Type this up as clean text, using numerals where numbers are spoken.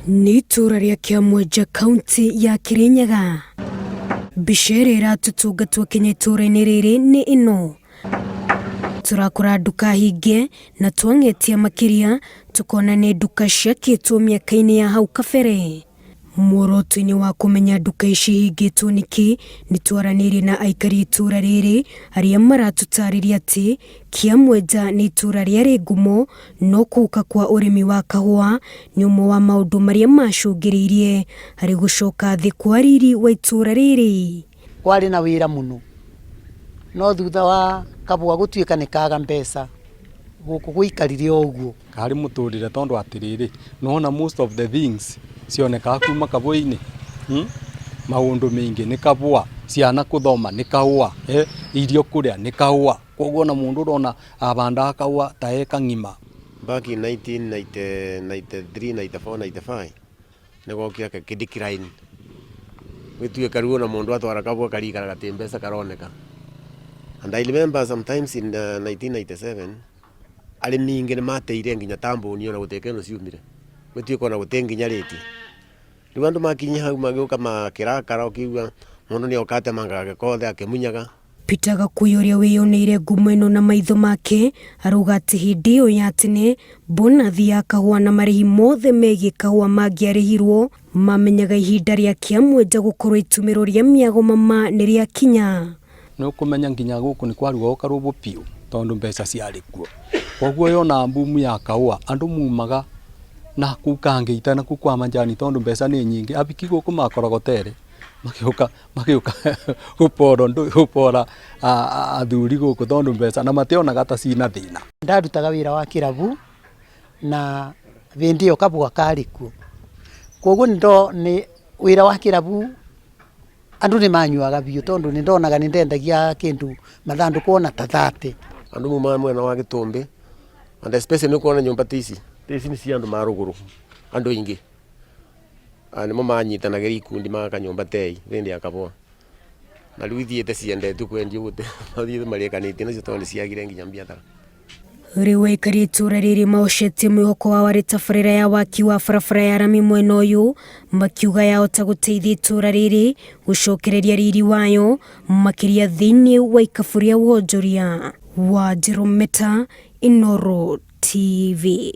Ni itura ria Kiamwenja kaunti ya Kirinyaga. Mbica ĩrĩa ĩratutungatwo kinya itura-inĩ rĩrĩ nĩ ĩno. Turakora nduka hinge na twang'etia makiria tukona nĩ nduka ciakĩtwo mĩaka-inĩ ya hau kabere. Muoroto-inĩ wa kumenya nduka ici hingĩtwo nĩkĩ, nĩtwaranĩirie na aikari itura rĩrĩ arĩa maratũtarĩria atĩ Kiamwenja nĩ itura rĩarĩ ngumo, no kũhuka kwa ũrĩmi wa kahũa nĩ ũmwe wa maũndũ marĩa macũngĩrĩirie harĩ gũcoka thĩ kwa riri wa itura rĩrĩ. Kwarĩ na wĩra mũno, no thutha wa kabũa gũtuĩka nĩ kaga mbeca gũkũ gũikarire o ũguo. Karĩ mũtũrĩre tondũ atĩrĩrĩ, nona most of the things cionekaga kuma kabũa-inĩ. Maũndũ maingĩ nĩ kabũa, ciana gũthoma nĩ kahũa, irio kũrĩa nĩ kahũa. Koguo na mũndũ ũrona abandaga kahũa ta eka ng'ima. Back in 1993, 94, 95 nĩgokire kĩdecline. Gĩtuĩka rĩu na mũndũ atwara kabũa karikara gatĩ mbeca karoneka. And I remember sometimes in 1997 arĩmi aingĩ nĩ mateire nginya tambũni ona gũteka ĩno ciumire. Gũtuĩka ona gũtĩ nginya rĩti. Rĩu andũ makinya hau magĩũka makĩrakara ũkiuga mũndũ nĩ okate mangaga kothe akĩmunyaga. Peter Gakui ũrĩa wĩyoneire ngumo ĩno na maitho make arauga atĩ hĩndĩ ĩyo ya tene bonathi ya kahũa na marĩhi mothe megiĩ kahũa mangĩarĩhirwo mamenyaga ihinda rĩa Kiamwenja gũkorwo itumĩro rĩa mĩago mama nĩ rĩakinya. Nĩ ũkũmenya nginya gũkũ nĩ kwarugwo karũbũ piũ tondũ mbeca ciarĩ kuo. Koguo yona mbumu ya kahũa andũ mumaga na kũu kangĩita na kũu kwa manjani tondũ mbeca nĩ nyingĩ. Abiki gũkũ makoragwo tere magĩũka gũpora athuri gũkũ tondũ mbeca na mationaga ta cina thĩna. Ndarutaga wĩra wa kĩrabu na hĩndĩ ĩyo kabũa karĩ kuo. Koguo nĩ wĩra wa kĩrabu andũ nĩ manyuaga biũ tondũ nĩ ndonaga nĩ ndendagia kĩndũ mathandũkũ ona ta 30. Andũ muma mwena wa Gĩtũmbĩ and especially nĩ kuona nyũmba ici nĩ cia andũ marũgũrũ, andũ aingĩ nĩmo manyitanagĩra ikundi maka nyũmba tei hĩndĩ ya kabũa. Na rĩu ithiĩte ciendete kwendio gũte mathiĩte marĩkanĩtie nacio tondũ nĩ ciagire nginya mbiathara. Rĩu aikari itura rĩrĩ maũcetie mwĩhoko wao harĩ tabarĩra ya waki wa barabara ya rami mwena ũyũ, makiuga yahota gũteithia itura rĩrĩ gũcokereria riri wayo makĩria thĩinĩ wa ikabu rĩa wonjoria. Wanjiru Meta, Inooro TV.